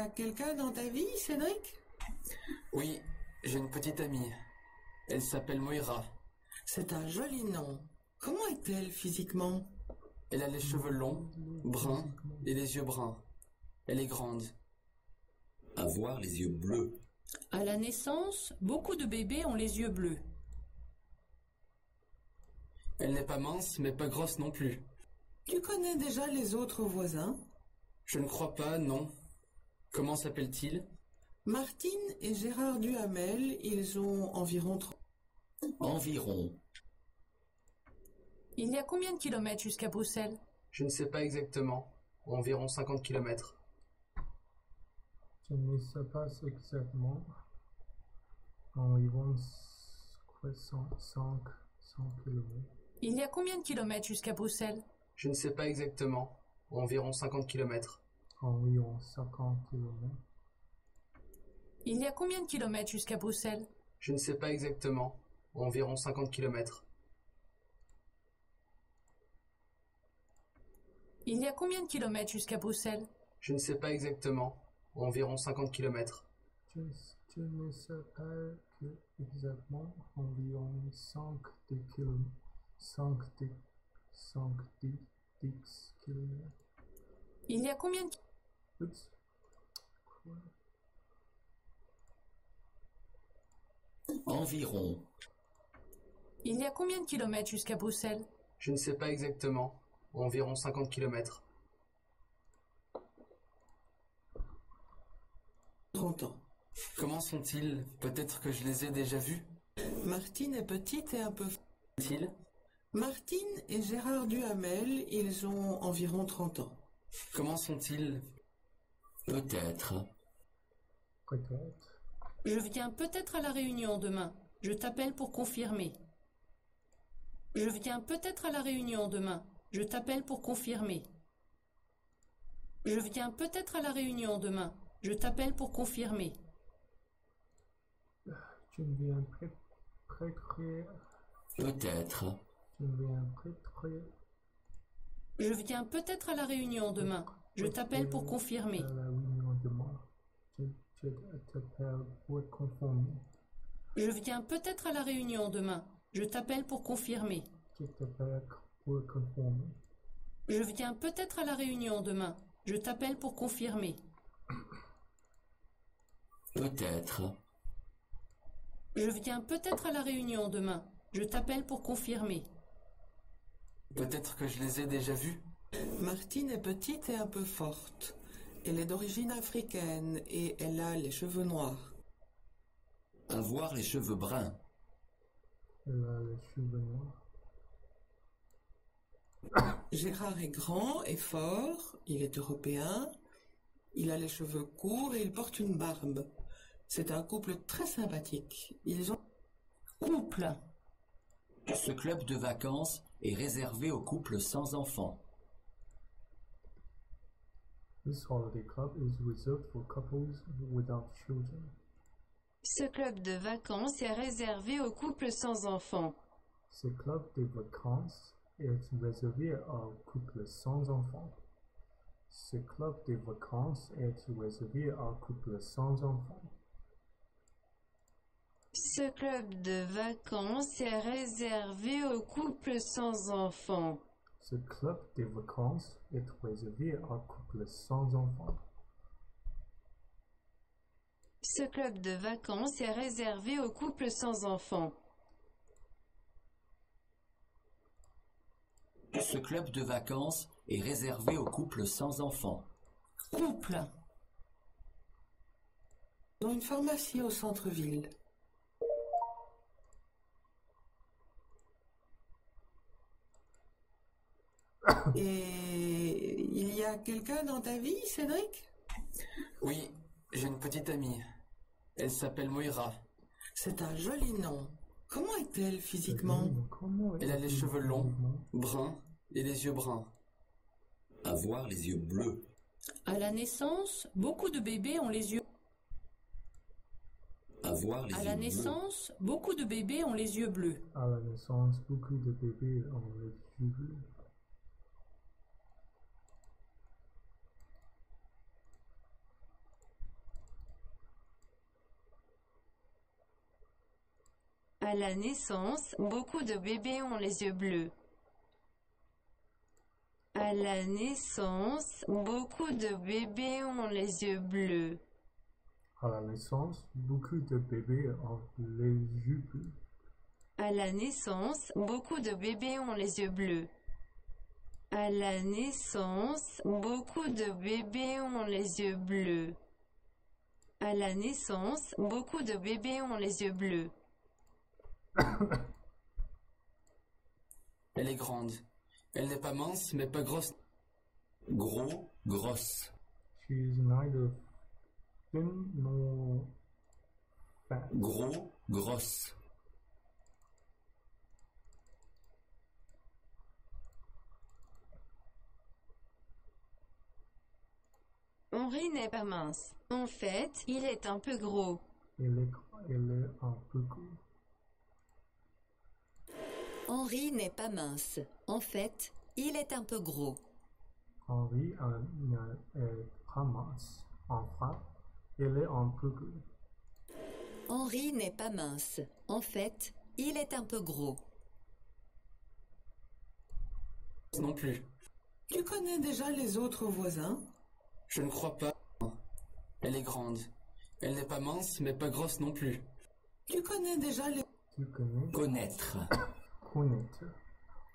a quelqu'un dans ta vie, Cédric? Oui, j'ai une petite amie. Elle s'appelle Moira. C'est un joli nom. Comment est-elle physiquement? Elle a les cheveux longs, bruns et les yeux bruns. Elle est grande. Avoir les yeux bleus. À la naissance, beaucoup de bébés ont les yeux bleus. Elle n'est pas mince, mais pas grosse non plus. Tu connais déjà les autres voisins? Je ne crois pas, non. Comment s'appelle-t-il? Martine et Gérard Duhamel, ils ont environ 30. Environ. Il y a combien de kilomètres jusqu'à Bruxelles? Je ne sais pas exactement. Environ 50 kilomètres. Je ne sais pas exactement. Environ 65 km. Il y a combien de kilomètres jusqu'à Bruxelles? Je ne sais pas exactement. Environ 50 kilomètres. Environ 50 km. Il y a combien de kilomètres jusqu'à Bruxelles? Je ne sais pas exactement. Environ 50 kilomètres. Il y a combien de kilomètres jusqu'à Bruxelles? Je ne sais pas exactement. Environ 50 kilomètres. Je ne sais pas exactement. Environ 5 km. 10 km. Il y a combien de... Oups. Environ. Il y a combien de kilomètres jusqu'à Bruxelles? Je ne sais pas exactement. Environ 50 kilomètres. 30 ans. Comment sont-ils? Peut-être que je les ai déjà vus. Martine est petite et un peu... Sont-ils? Martine et Gérard Duhamel, ils ont environ 30 ans. Comment sont-ils? Peut-être. Peut-être. Je viens peut-être à la réunion demain. Je t'appelle pour confirmer. Je viens peut-être à la réunion demain. Je t'appelle pour confirmer. Je viens peut-être à la réunion demain. Je t'appelle pour confirmer. Je viens prêt. Peut-être. Je viens prêt. Je viens peut-être à la réunion demain. Je t'appelle pour confirmer. À la réunion demain. Je t'appelle pour confirmer. Je viens peut-être à la réunion demain. Je t'appelle pour confirmer. Je t'appelle pour confirmer. Je viens peut-être à la réunion demain. Je t'appelle pour confirmer. Peut-être. Je viens peut-être à la réunion demain. Je t'appelle pour confirmer. Peut-être que je les ai déjà vus. Martine est petite et un peu forte. Elle est d'origine africaine et elle a les cheveux noirs. Avoir les cheveux bruns. Elle a les cheveux noirs. Gérard est grand et fort, il est européen, il a les cheveux courts et il porte une barbe. C'est un couple très sympathique. Ils ont... Couple. Ce club de vacances est réservé aux couples sans enfants. This holiday club is reserved for couples without children. Ce club de vacances est réservé aux couples sans enfants. Ce club de vacances est réservé aux couples sans enfants. Ce club de vacances est réservé aux couples sans enfants. Ce club de vacances est réservé aux couples sans enfants. Ce club de vacances est réservé aux couples sans enfants. Ce club de vacances est réservé aux couples sans enfants. Ce club de vacances est réservé aux couples sans enfants. Couple. Ils ont une pharmacie au centre-ville. Et il y a quelqu'un dans ta vie, Cédric? Oui, j'ai une petite amie. Elle s'appelle Moira. C'est un joli nom. Comment est-elle physiquement? Elle a les cheveux longs, bruns et les yeux bruns. Avoir les yeux bleus. À la naissance, beaucoup de bébés ont les yeux... Avoir les À yeux la bleus. naissance, beaucoup de bébés ont les yeux bleus. À la naissance, beaucoup de bébés ont les yeux bleus. À la naissance, beaucoup de bébés ont les yeux bleus. À la naissance, beaucoup de bébés ont les yeux bleus. À la naissance, beaucoup de bébés ont les yeux bleus. À la naissance, beaucoup de bébés ont les yeux bleus. À la naissance, beaucoup de bébés ont les yeux bleus. À la naissance, beaucoup de bébés ont les yeux bleus. Elle est grande. Elle n'est pas mince, mais pas grosse. Gros, grosse. She is neither thin nor fat. Gros, grosse. Henri n'est pas mince. En fait, il est un peu gros. Elle est un peu gros. Henri n'est pas mince. En fait, il est un peu gros. Henri est pas mince. En fait, elle est un peu gros. Henri n'est pas mince. En fait, il est un peu gros. Non plus. Tu connais déjà les autres voisins? Je ne crois pas. Elle est grande. Elle n'est pas mince, mais pas grosse non plus. Tu connais déjà les... Tu connais? Connaître. Connaître.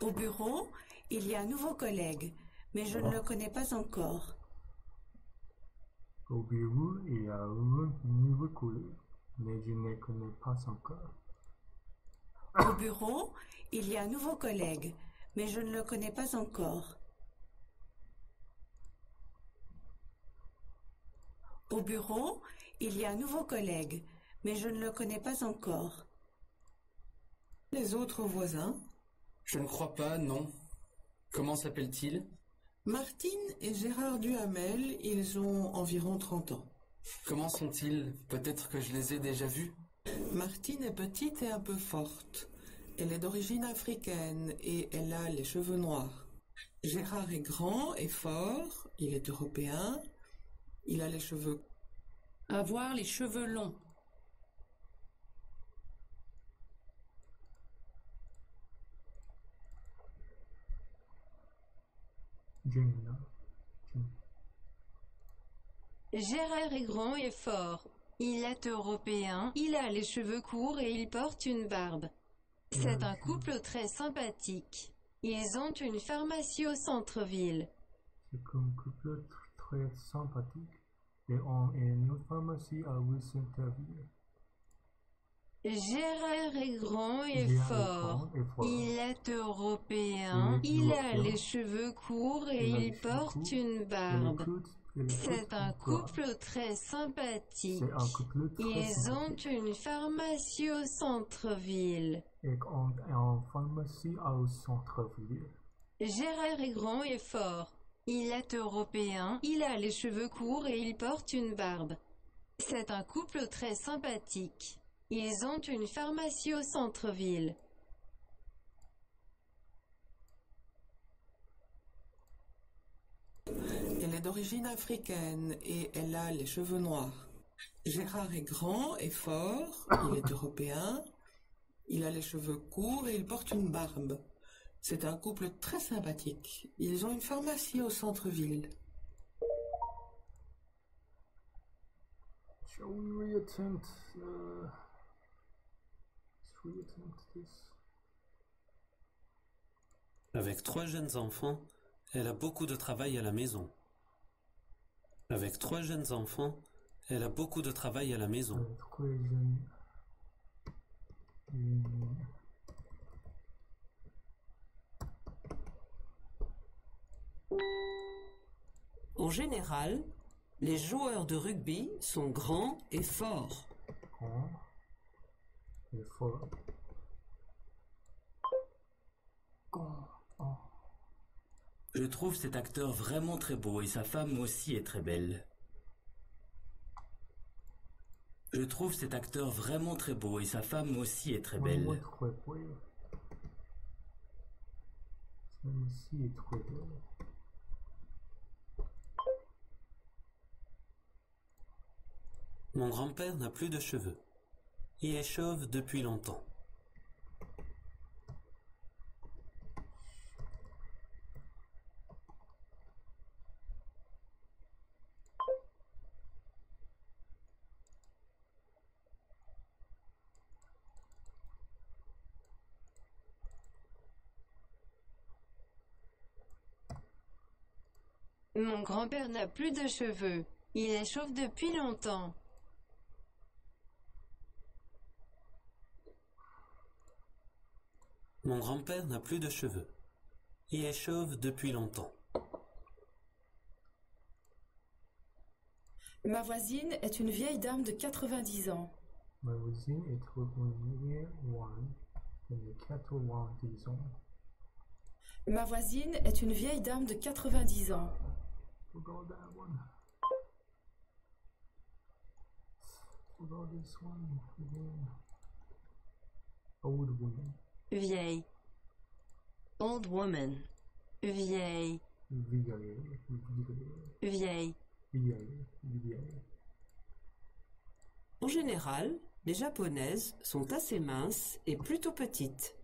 Au bureau, il y a un nouveau collègue, mais je ne le connais pas encore. Au bureau, il y a un nouveau collègue, mais je ne connais pas encore. Au bureau, il y a un nouveau collègue, mais je ne le connais pas encore. Au bureau, il y a un nouveau collègue, mais je ne le connais pas encore. les autres voisins? Je ne crois pas, non. Comment s'appelle-t-il? Martine et Gérard Duhamel, ils ont environ 30 ans. Comment sont-ils? Peut-être que je les ai déjà vus. Martine est petite et un peu forte. Elle est d'origine africaine et elle a les cheveux noirs. Gérard est grand et fort, il est européen, il a les cheveux... Avoir les cheveux longs. Gemina. Gérard est grand et fort. Il est européen, il a les cheveux courts et il porte une barbe. C'est un couple très sympathique. Ils ont une pharmacie au centre-ville. C'est un couple très sympathique et on est une pharmacie à Wilson-Terville. Gérard est grand et Gérard est fort. grand et fort. Il est européen, il a les cheveux courts et Il a les il cheveux porte courts une barbe. C'est un une barbe. couple très sympathique. C'est un couple très Ils ont sympathique. une pharmacie au centre-ville. Et on est en pharmacie au centre-ville. Gérard est grand et fort. Il est européen, il a les cheveux courts et il porte une barbe. C'est un couple très sympathique. Ils ont une pharmacie au centre-ville. Elle est d'origine africaine et elle a les cheveux noirs. Gérard est grand et fort, il est européen, il a les cheveux courts et il porte une barbe. C'est un couple très sympathique. Ils ont une pharmacie au centre-ville. Shall we reattempt this? Avec 3 jeunes enfants, elle a beaucoup de travail à la maison. Avec 3 jeunes enfants, elle a beaucoup de travail à la maison. Trois jeunes. En général, les joueurs de rugby sont grands et forts. Grand et fort. Je trouve cet acteur vraiment très beau et sa femme aussi est très belle. Je trouve cet acteur vraiment très beau et sa femme aussi est très belle. Celle-ci est très belle. Mon grand-père n'a plus de cheveux. Il est chauve depuis longtemps. Mon grand-père n'a plus de cheveux. Il est chauve depuis longtemps. Mon grand-père n'a plus de cheveux. Il est chauve depuis longtemps. Ma voisine est une vieille dame de 90 ans. Ma voisine est une vieille dame de 90 ans. Ma voisine est une vieille dame de 90 ans. Forgot that one. Forgot this one again. Old woman. Vieille. Old woman. Vieille. Vieille. Vieille. Vieille. En général, les japonaises sont assez minces et plutôt petites.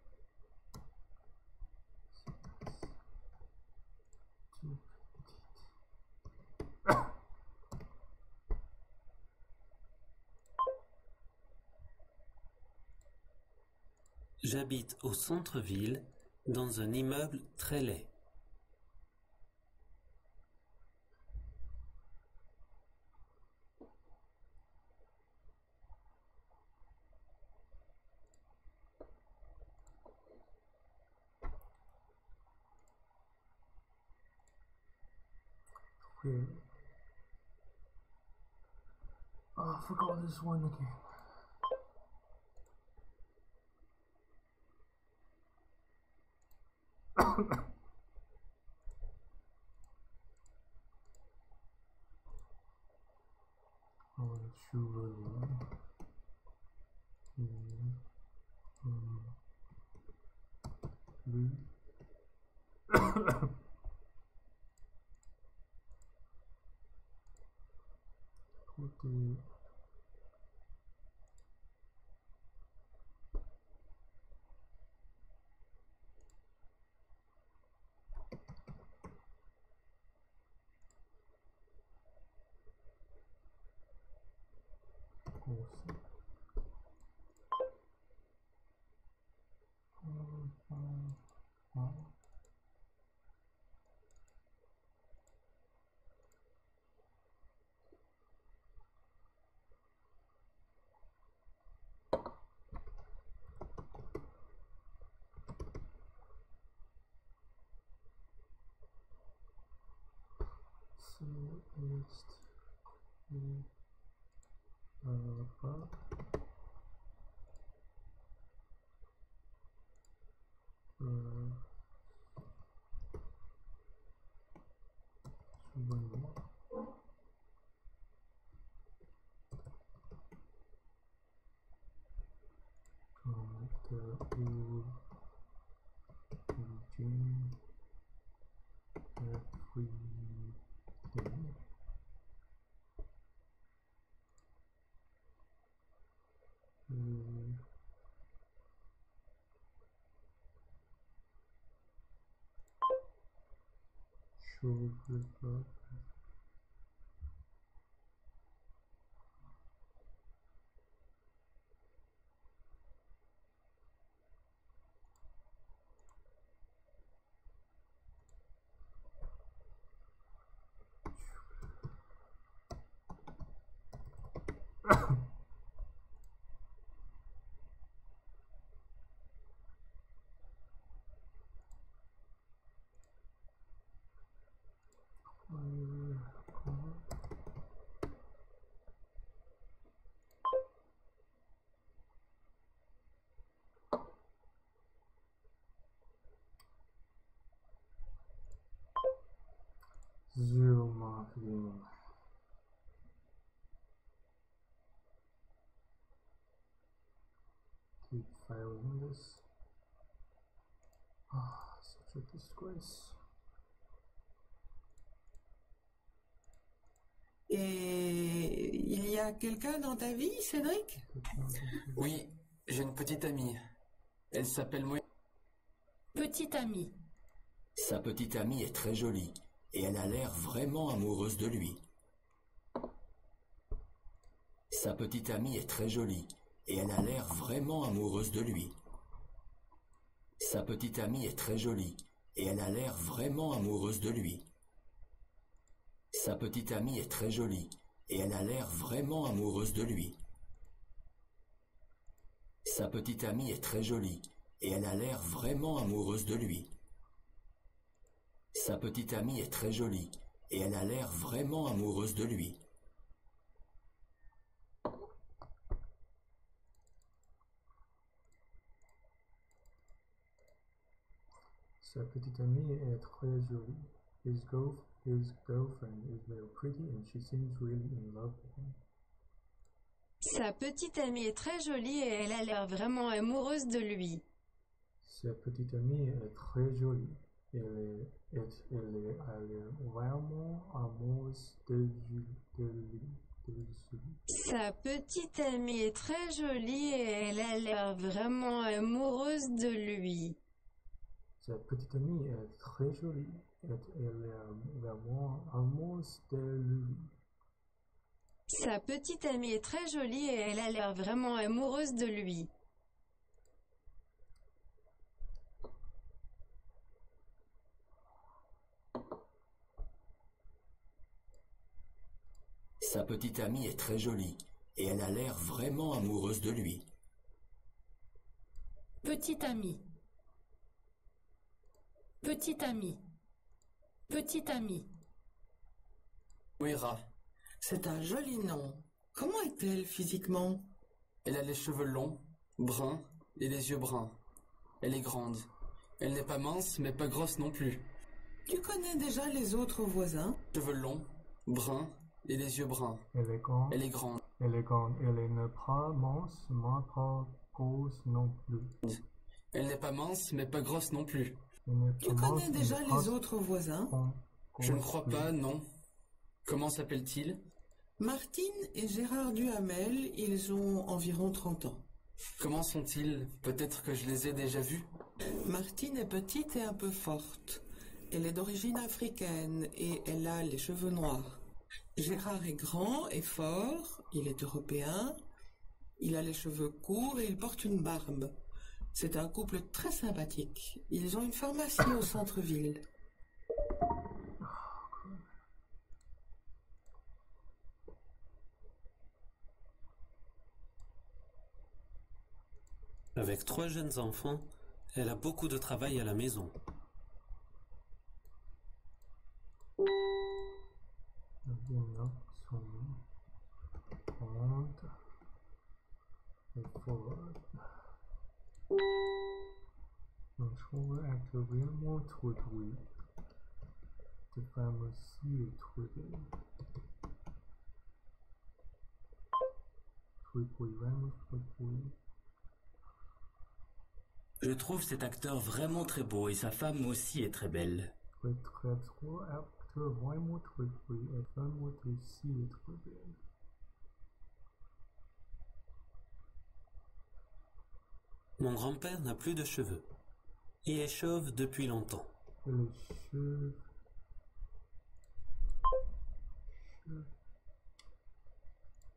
J'habite au centre-ville, dans un immeuble très laid. Oh, I forgot this one again. Oh, cheveux. Bleu. Côté. Ist aber zero marketing. Keep failing this. Ah, such a disgrace. Et il y a quelqu'un dans ta vie, Cédric? Oui, j'ai une petite amie. Elle s'appelle Moïse. Petite amie. Sa petite amie est très jolie et elle a l'air vraiment amoureuse de lui. Sa petite amie est très jolie et elle a l'air vraiment amoureuse de lui. Sa petite amie est très jolie et elle a l'air vraiment amoureuse de lui. Sa petite amie est très jolie et elle a l'air vraiment amoureuse de lui. Sa petite amie est très jolie et elle a l'air vraiment amoureuse de lui. Sa petite amie est très jolie et elle a l'air vraiment amoureuse de lui. Sa petite amie est très jolie. His girlfriend is very pretty and she seems really in love with him. Sa petite amie est très jolie et elle a l'air vraiment amoureuse de lui. Sa petite amie est très jolie. Elle a l'air vraiment amoureuse de lui. Sa petite amie est très jolie et elle a l'air vraiment amoureuse de lui. Sa petite amie est très jolie et elle est vraiment amoureuse de lui. Sa petite amie est très jolie et elle a l'air vraiment amoureuse de lui. Sa petite amie est très jolie et elle a l'air vraiment amoureuse de lui. Petite amie. Petite amie. Petite amie. Ouira. C'est un joli nom. Comment est-elle physiquement? Elle a les cheveux longs, bruns et les yeux bruns. Elle est grande. Elle n'est pas mince, mais pas grosse non plus. Tu connais déjà les autres voisins? Cheveux longs, bruns et les yeux bruns. Elle est grande. Elle est grande. Elle est grande. Elle n'est pas mince, mais pas grosse non plus. Elle n'est pas mince, mais pas grosse non plus. Tu connais déjà les autres voisins? Je ne crois pas, non. Comment s'appelle-t-il? Martine et Gérard Duhamel, ils ont environ 30 ans. Comment sont-ils? Peut-être que je les ai déjà vus. Martine est petite et un peu forte. Elle est d'origine africaine et elle a les cheveux noirs. Gérard est grand et fort, il est européen, il a les cheveux courts et il porte une barbe. C'est un couple très sympathique. Ils ont une pharmacie au centre-ville. Avec 3 jeunes enfants, elle a beaucoup de travail à la maison. Les notes sont grandes et fortes. Une chambre est vraiment trop douée. De femme aussi est trop belle. Vraiment trop douée. Je trouve cet acteur vraiment très beau et sa femme aussi est très belle. Très trop acteur vraiment trop doué et femme aussi est trop belle. Mon grand-père n'a plus de cheveux. Il est chauve depuis longtemps. Les cheveux.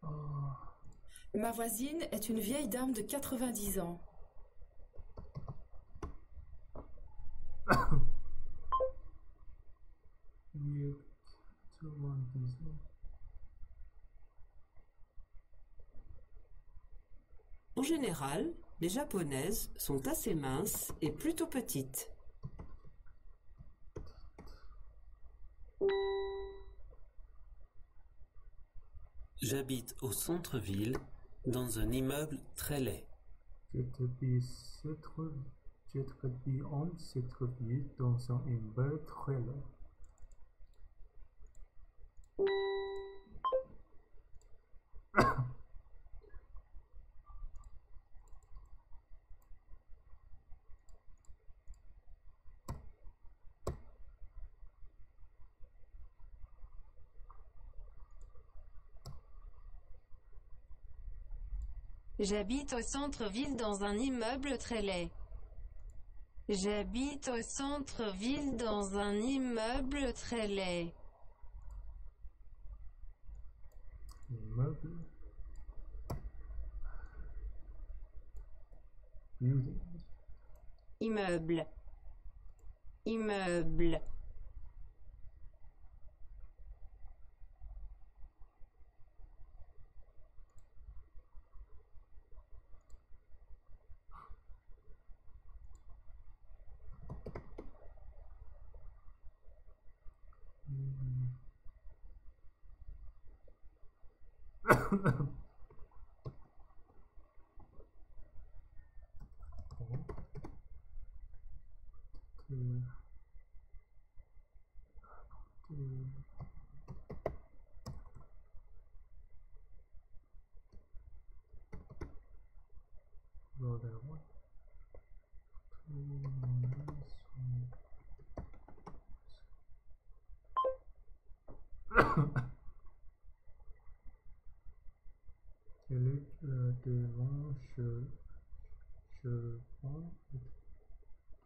Oh. Ma voisine est une vieille dame de 90 ans. En général, les japonaises sont assez minces et plutôt petites. J'habite au centre-ville, dans un immeuble très laid. J'habite en centre-ville dans un immeuble très laid. J'habite au centre-ville dans un immeuble très laid. J'habite au centre-ville dans un immeuble très laid. Immeuble. Building. Immeuble. Immeuble. Quel est le devant chevrons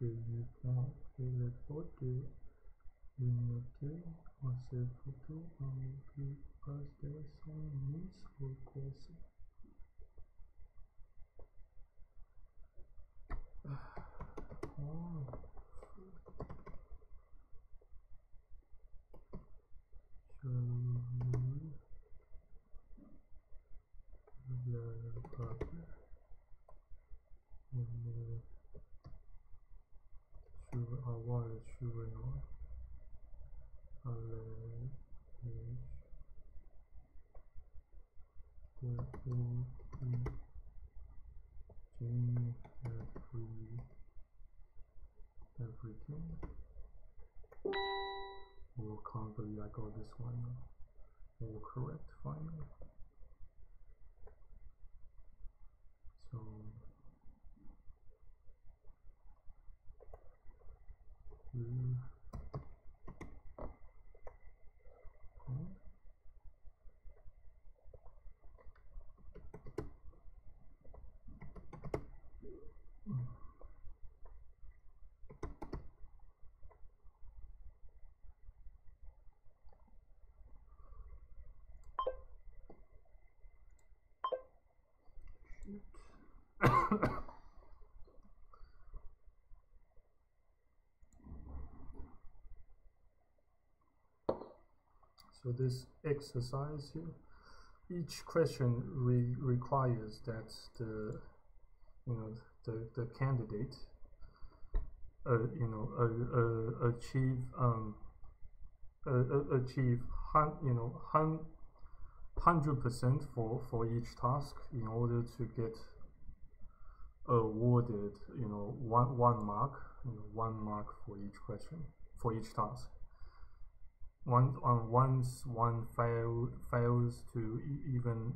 de Dupont et les photos de l'unité en ces photos en plus pastel sont mises au corset. Oh. Le papier. Avoir les cheveux noirs. Everything. Oh, can't believe I got this one. All correct finally. So so this exercise here, each question requires that the the candidate achieve 100% for each task in order to get awarded one mark for each question, for each task. Once one fails to even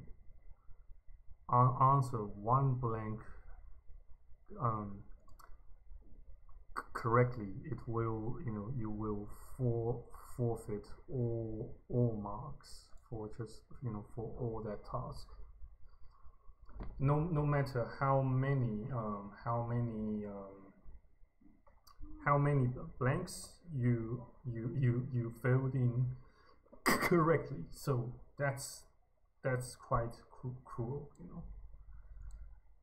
answer one blank correctly, it will you will forfeit all marks for just for all that task. No matter how many blanks you filled in correctly. So that's quite cruel,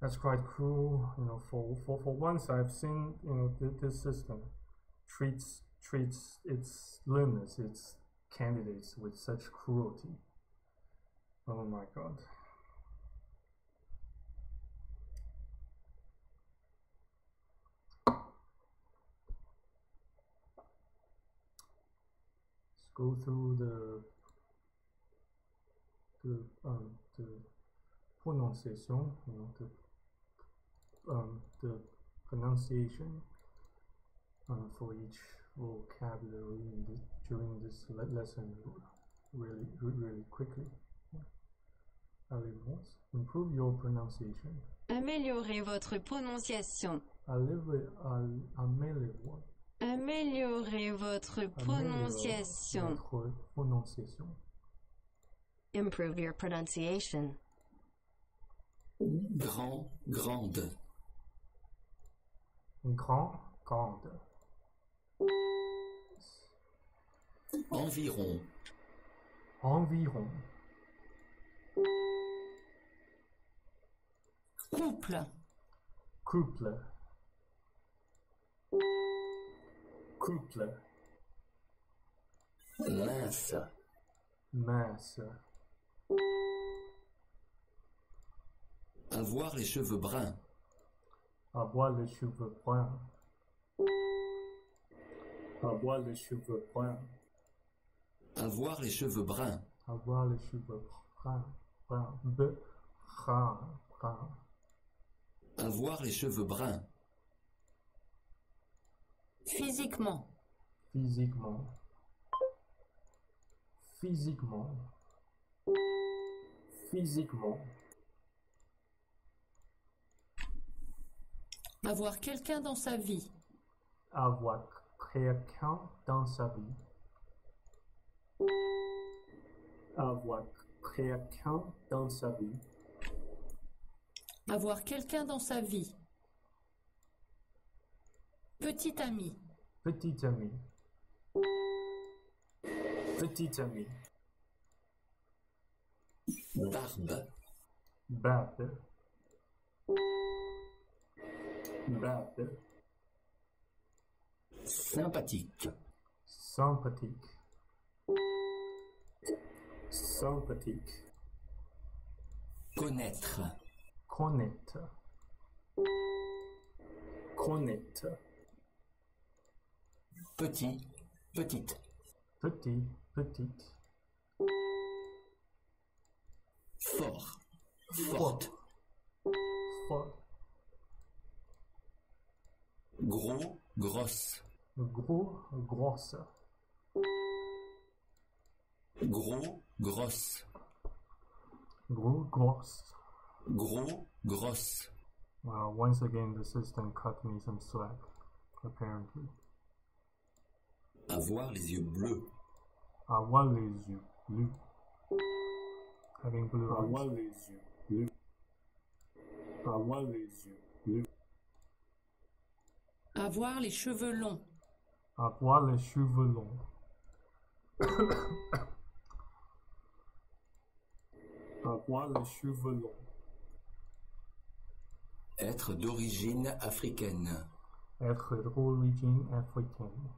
That's quite cruel, For once, I've seen this system treats its learners, its candidates with such cruelty. Oh my God. Go through the pronunciation, the pronunciation for each vocabulary during this lesson really quickly. Allez-y, improve your pronunciation. Améliorez votre prononciation. Améliorez votre prononciation. Improve your pronunciation. Grand, grande. Grand, grande. Environ. Environ. Couple. Couple. Couple. Mince. Mince. Avoir les cheveux bruns. Avoir les cheveux bruns. Avoir les cheveux bruns. Avoir les cheveux bruns. Avoir les cheveux bruns. brun, brun, brun. Avoir les cheveux bruns. Physiquement. Physiquement. Physiquement. Physiquement. Avoir quelqu'un dans sa vie. Avoir quelqu'un dans sa vie. Avoir quelqu'un dans sa vie. Avoir quelqu'un dans sa vie. Petit ami. Petit ami. Petit ami. Barbe. Barbe. Barbe. Sympathique. Sympathique. Sympathique. Connaître. Connaître. Connaître. Petit. Petite. Petit. Petite. Fort. Forte. Fort. Gros. Grosse. Gros. Grosse. Gros. Grosse. Gros. Grosse. Gros. Grosse. Well, once again, the system cut me some slack, apparently. Avoir les yeux bleus. Avoir les yeux bleus. Having blue eyes. Avoir les yeux bleus. Avoir les yeux bleus. Avoir les cheveux longs. Avoir les cheveux longs. Avoir les cheveux longs. Être d'origine africaine. Être d'origine africaine.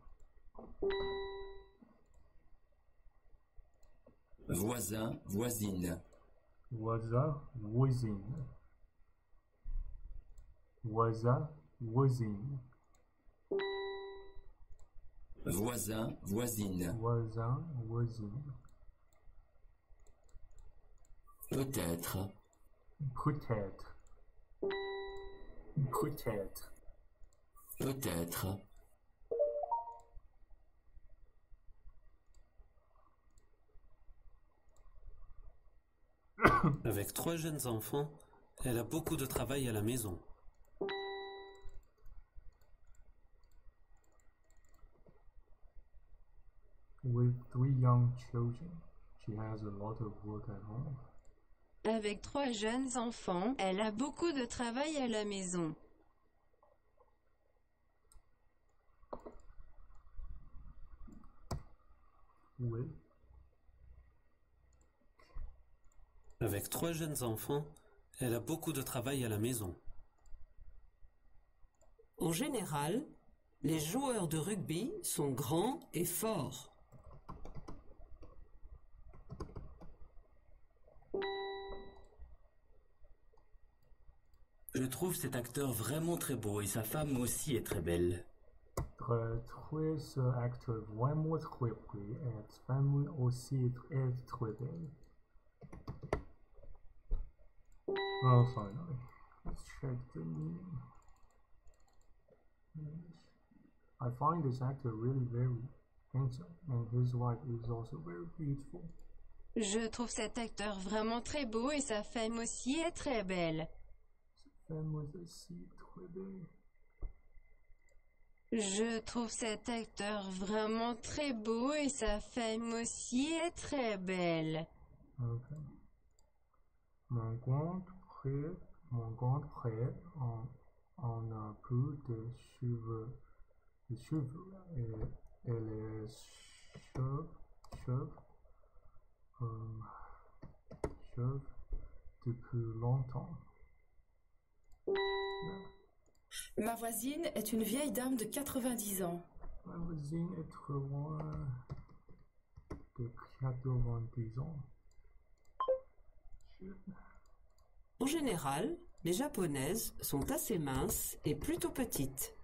Voisin, voisine. Voisin, voisine. Voisin, voisine. Voisin, voisine. Voisin, voisine. Peut-être. Peut-être. Peut-être. Peut-être. Avec 3 jeunes enfants, elle a beaucoup de travail à la maison. With 3 young children, she has a lot of work at home. Avec 3 jeunes enfants, elle a beaucoup de travail à la maison. Oui. Avec 3 jeunes enfants, elle a beaucoup de travail à la maison. En général, les joueurs de rugby sont grands et forts. Je trouve cet acteur vraiment très beau et sa femme aussi est très belle. Je trouve ce acteur vraiment très beau et sa femme aussi est très belle. Well, finally, let's check the meaning. I find this actor really very handsome, and his wife is also very beautiful. Je trouve cet acteur vraiment très beau et sa femme aussi est très belle. Sa femme aussi très belle. Je trouve cet acteur vraiment très beau et sa femme aussi est très belle. Okay. Mon grand frère en a peu de cheveux et les cheveux depuis longtemps. Ma voisine est une vieille dame de 90 ans. Ma voisine est très loin de 90 ans. En général, les japonaises sont assez minces et plutôt petites.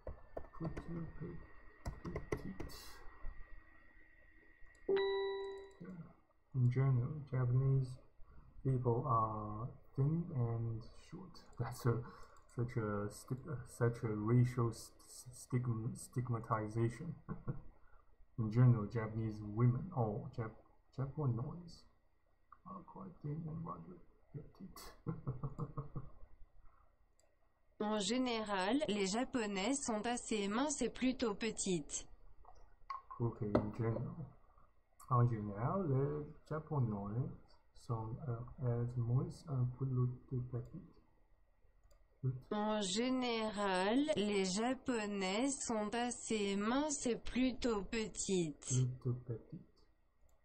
In general, Japanese people are thin and short. That's such a racial stigmatization. In general, Japanese women or Japanese are quite thin and rather petite. En général, les Japonais sont assez minces et plutôt petites. Okay, in general. En général, les Japonais sont minces et plutôt petites. En général, les Japonais sont assez minces et plutôt petites. Plutôt petites.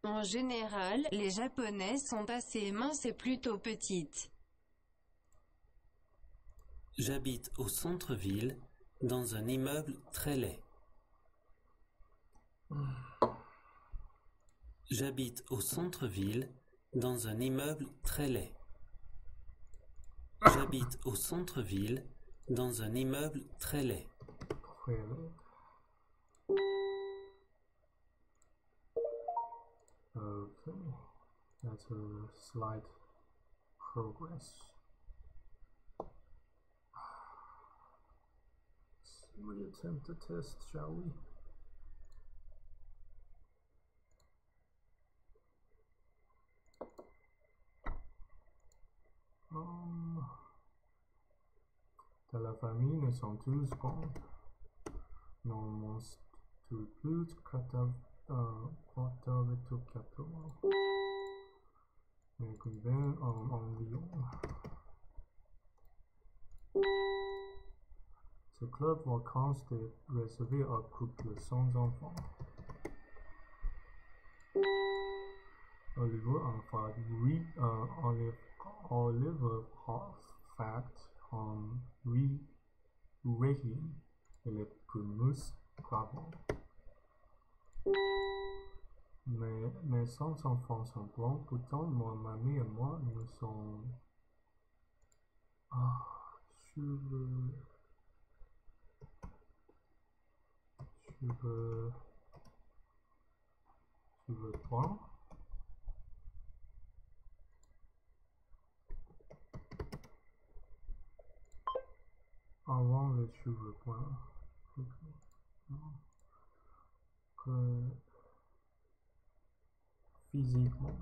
En général, les Japonais sont assez minces et plutôt petites. J'habite au centre-ville, dans un immeuble très laid. J'habite au centre-ville, dans un immeuble très laid. J'habite au centre-ville, dans un immeuble très laid. Très laid. Okay, that's a slight progress. Let's reattempt the test, shall we? Dans la famille, nous sommes tous bons. Nous mangons tous 14 écrivains environ. Ce club vacances est réservé à couple sans enfants. Oliver en fact, Oliver fact rating et les primus gravement. Mais sans enfants sont blancs, pourtant mon mamie et moi nous sommes cheveux blancs. Avant les cheveux blancs. Que physiquement.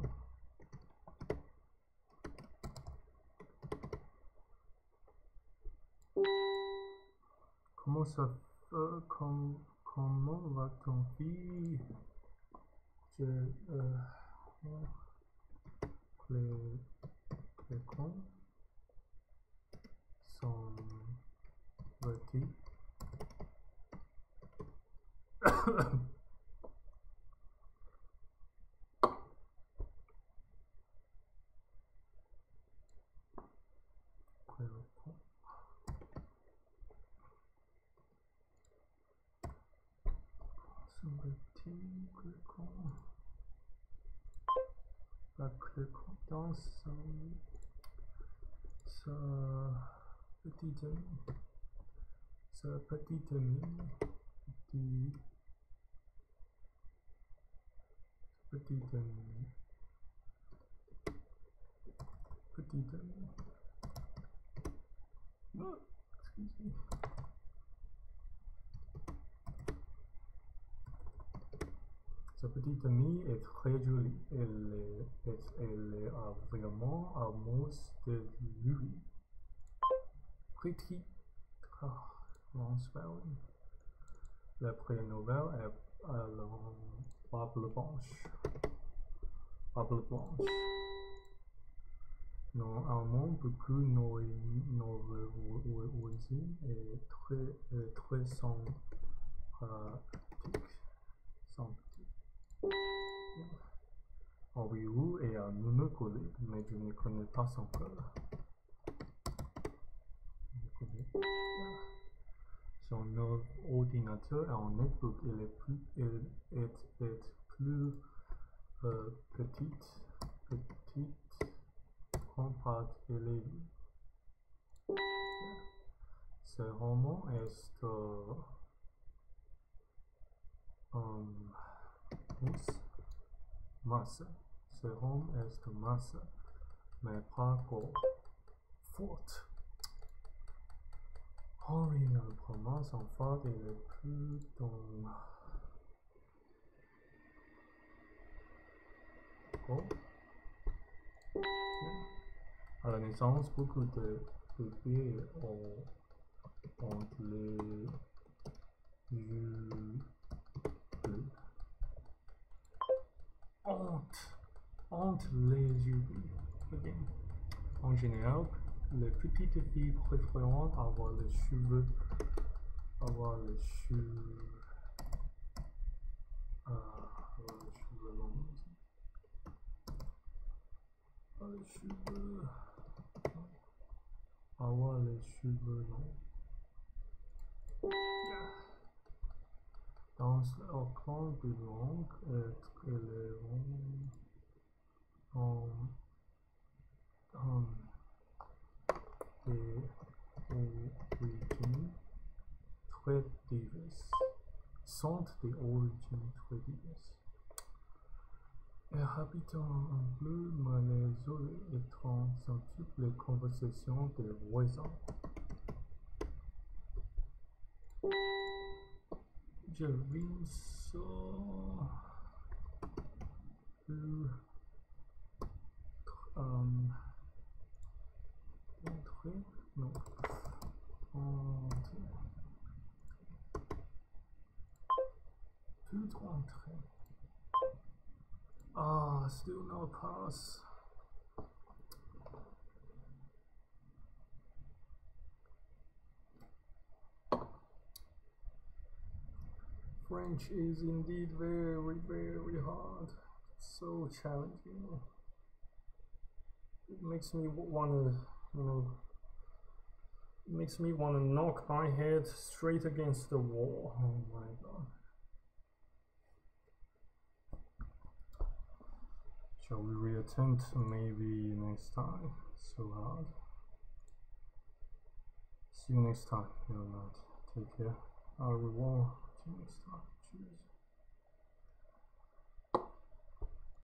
Comment va ton fille? Les cons sont petits. La fréquence sa petite amie, petite amie. Oh, excuse me. Sa petite amie est très jolie. Elle est vraiment amoureuse de lui. Pretty. Transparent. La première nouvelle est Pable Blanche. Non, allemand, beaucoup nos voisins est très sympathique. Henri-Roux est un nouveau collègue, mais je ne connais pas son cœur. Son ordinateur et un netbook est plus petite compact élève. Ce roman est masse. Ce roman est masse. mais pas trop forte. Henri ne prononce en fait, il est plus dans... Oh. À la naissance, beaucoup de bébés ont les yeux bleus. Ont les yeux bleus. Okay. En général, les petites filles préfèrent avoir les cheveux longs. Avoir les cheveux longs. Dans leur clan plus long, être élevant des origines très diverses. Sont des origines très diverses. Et habitant un bleu, mais les oreilles étranges sont toutes les conversations des voisins. Je viens ça entrer, non, entrer, tout entrer. Ah, still no pass. French is indeed very, very hard. So challenging. It makes me wanna, it makes me wanna knock my head straight against the wall. Oh my god. Shall we reattempt maybe next time? So hard. See you next time. You're not. Take care. Au revoir. See you next time. Cheers.